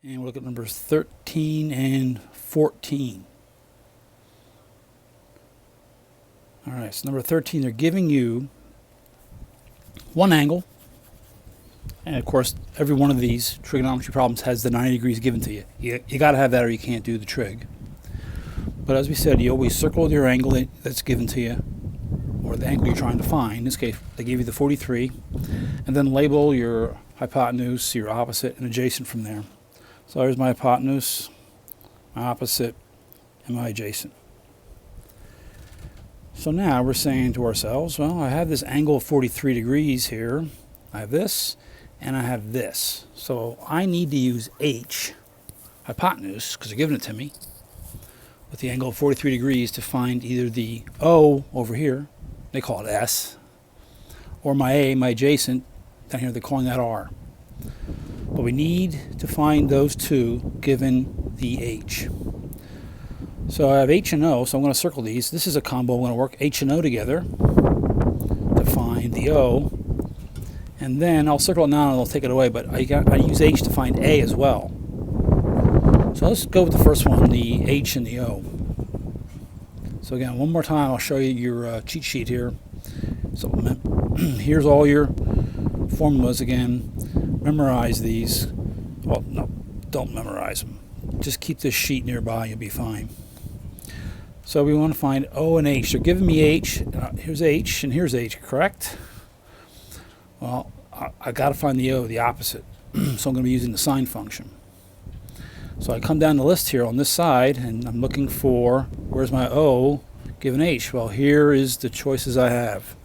And we'll look at numbers 13 and 14. All right, so number 13, they're giving you one angle. And of course, every one of these trigonometry problems has the 90 degrees given to you. You got to have that or you can't do the trig. But as we said, you always circle your angle that's given to you, or the angle you're trying to find. In this case, they gave you the 43, and then label your hypotenuse, your opposite, and adjacent from there. So there's my hypotenuse, my opposite, and my adjacent. So now we're saying to ourselves, well, I have this angle of 43 degrees here. I have this, and I have this. So I need to use h, hypotenuse, because they're giving it to me, with the angle of 43 degrees to find either the O over here, they call it S, or my A, my adjacent, down here they're calling that R. But we need to find those two given the H. So I have H and O, so I'm going to circle these. This is a combo. I'm going to work H and O together to find the O. And then I'll circle it now and I'll take it away, but I use H to find A as well. So let's go with the first one, the H and the O. So again, one more time, I'll show you your cheat sheet here. So here's all your formulas again. Memorize these. Well, no, don't memorize them. Just keep this sheet nearby, you'll be fine. So we want to find O and H. They're giving me H. Here's H and here's H, correct? Well, I got to find the O, the opposite. So I'm going to be using the sine function. So I come down the list here on this side, and I'm looking for, where's my O given H? Well, here is the choices I have.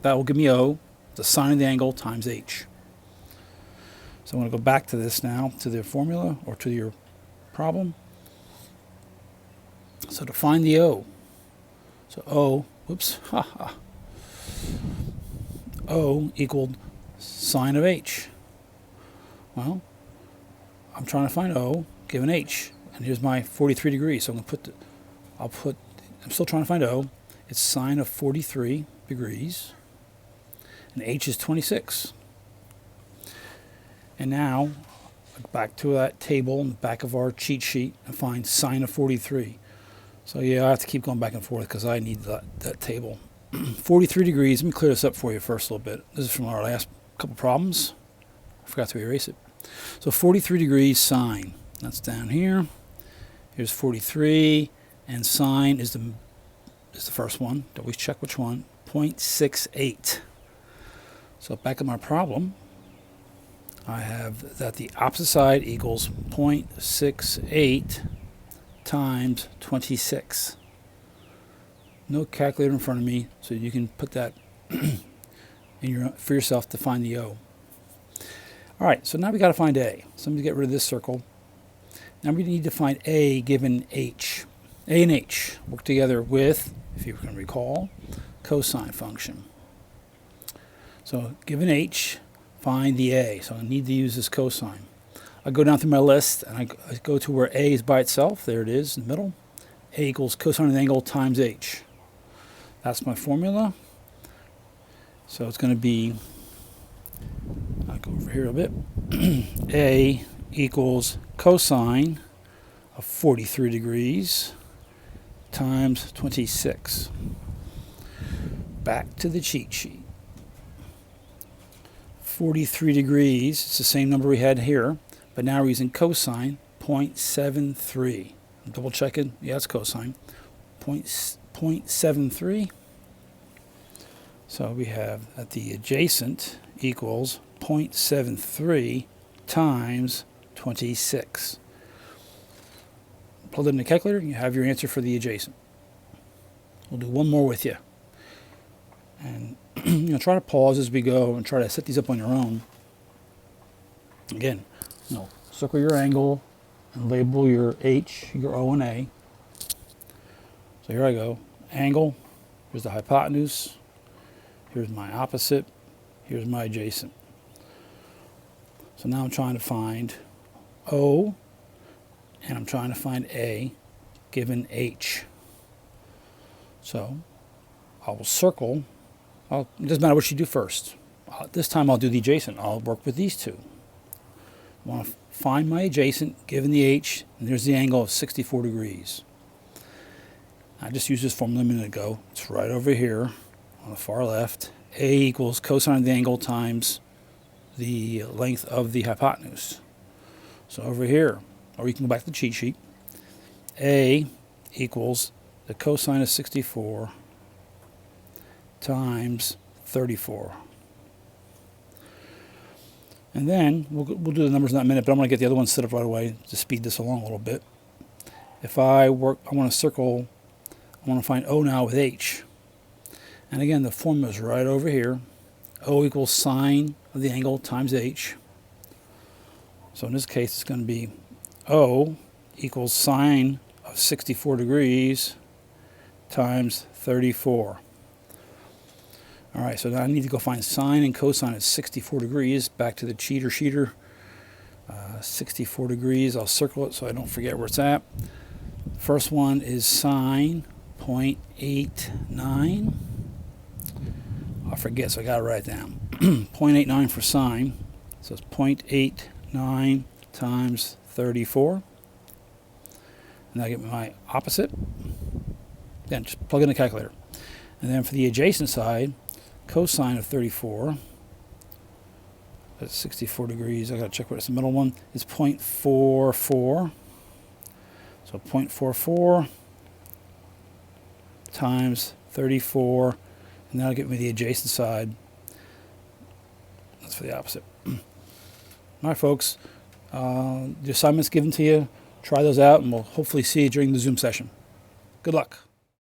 That will give me O, the sine of the angle, times H. So I'm going to go back to this now, to the formula, or to your problem. So to find the O, so O, O equaled sine of H. Well, I'm trying to find O given H, and here's my 43 degrees. So I'm going to I'm still trying to find O. It's sine of 43 degrees, and H is 26. And now, back to that table in the back of our cheat sheet and find sine of 43. So yeah, I have to keep going back and forth because I need that table. 43 degrees, let me clear this up for you first a little bit. This is from our last couple problems. I forgot to erase it. So 43 degrees sine, that's down here. Here's 43, and sine is the first one. Always check which one. 0.68. So back in my problem, I have that the opposite side equals 0.68 times 26. No calculator in front of me, so you can put that for yourself to find the O. All right, so now we got to find A. So I'm going to get rid of this circle. Now we need to find A given H. A and H work together with, if you can recall, cosine function. So given H, find the A. So I need to use this cosine. I go down through my list and I go to where A is by itself. There it is in the middle. A equals cosine of the angle times H. That's my formula. So it's going to be, I'll go over here a bit. A equals cosine of 43 degrees times 26. Back to the cheat sheet. 43 degrees, it's the same number we had here, but now we're using cosine, 0.73. I'm double checking, yeah, it's cosine, 0.73. So we have that the adjacent equals 0.73 times 26. Plug it in the calculator, you have your answer for the adjacent. We'll do one more with you. And try to pause as we go and try to set these up on your own. Again, circle your angle and label your H, your O, and A. So here I go. Angle, here's the hypotenuse, here's my opposite, here's my adjacent. So now I'm trying to find O, and I'm trying to find A given H. So I will circle. It doesn't matter what you do first. This time I'll do the adjacent. I'll work with these two. I want to find my adjacent, given the h, and there's the angle of 64 degrees. I just used this formula a minute ago. It's right over here on the far left. A equals cosine of the angle times the length of the hypotenuse. So over here, or you can go back to the cheat sheet, A equals the cosine of 64 times 34. And then we'll do the numbers in that minute, but I'm going to get the other one set up right away to speed this along a little bit. If I want to circle, I want to find O now with H. And again, the formula is right over here. O equals sine of the angle times H. So in this case, it's going to be O equals sine of 64 degrees times 34. All right, so now I need to go find sine and cosine at 64 degrees. Back to the cheater sheeter. 64 degrees, I'll circle it so I don't forget where it's at. First one is sine 0.89. I forget, so I got to write it down. 0.89 for sine. So it's 0.89 times 34. And I get my opposite. Then just plug in the calculator. And then for the adjacent side, cosine of 34, that's 64 degrees. I got to check what's the middle one. It's 0.44. So 0.44 times 34, and that'll get me the adjacent side. That's for the opposite. All right, folks. The assignment's given to you. Try those out, and we'll hopefully see you during the Zoom session. Good luck.